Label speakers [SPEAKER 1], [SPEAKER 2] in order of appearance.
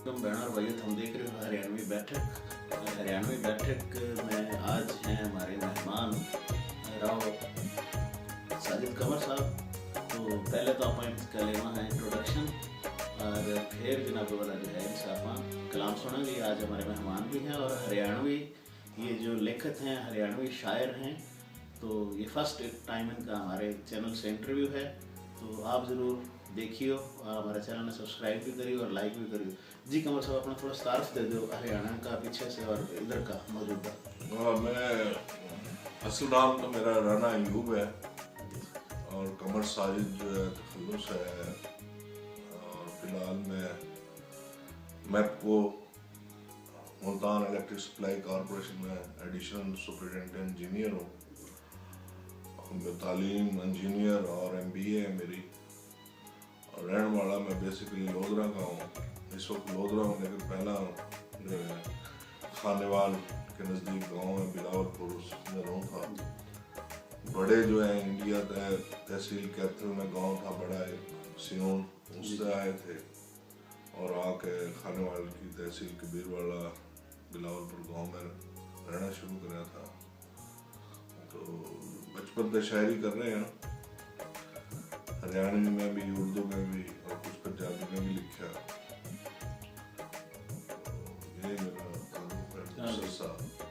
[SPEAKER 1] तुम बहन और भाइयों, तुम देख रहे हो हरियाणवी बैठक। हरियाणवी बैठक में आज हैं हमारे मेहमान राव साजिद कमर साहब। तो पहले तो आप का लेना है इंट्रोडक्शन और फिर जनाब वाला जो है इंसाफ कलाम सुनेंगे। आज हमारे मेहमान भी हैं और हरियाणवी ये जो लेखक हैं, हरियाणवी शायर हैं। तो ये फर्स्ट टाइम इनका हमारे चैनल से इंटरव्यू है, तो आप ज़रूर देखियो और हमारे चैनल ने सब्सक्राइब भी करियो और लाइक भी करियो। जी कमर साहब, अपना थोड़ा तारफ दे दो हरियाणा का पीछे से और इधर का मौजूदा।
[SPEAKER 2] मैं असल नाम तो मेरा राना अयूब है और कमर साजिद जो है तखल्लुस है। और फिलहाल मैं को मुल्तान इलेक्ट्रिक सप्लाई कॉरपोरेशन में एडिशनल सुपरिटेंडेंट इंजीनियर हूँ। तालीम इंजीनियर और MBA है मेरी। और रहने वाला मैं बेसिकली लोधरा का हूँ। इस वक्त लोधरा हूँ, लेकिन पहला जो है खानेवाल के नज़दीक गांव है बिलावलपुर, उसमें रहूँ था। बड़े जो है इंडिया तहसील कैथल में गांव था बड़ा एक सियोन, उससे आए थे और आके खानेवाल की तहसील कबीरवाला बिलावलपुर गांव में रहना शुरू करा था। तो बचपन से शायरी कर रहे हैं, हरियाणवी में भी, उर्दू में भी और कुछ पंजाबी में भी लिखा। तो ये मेरा ताल्लुक है।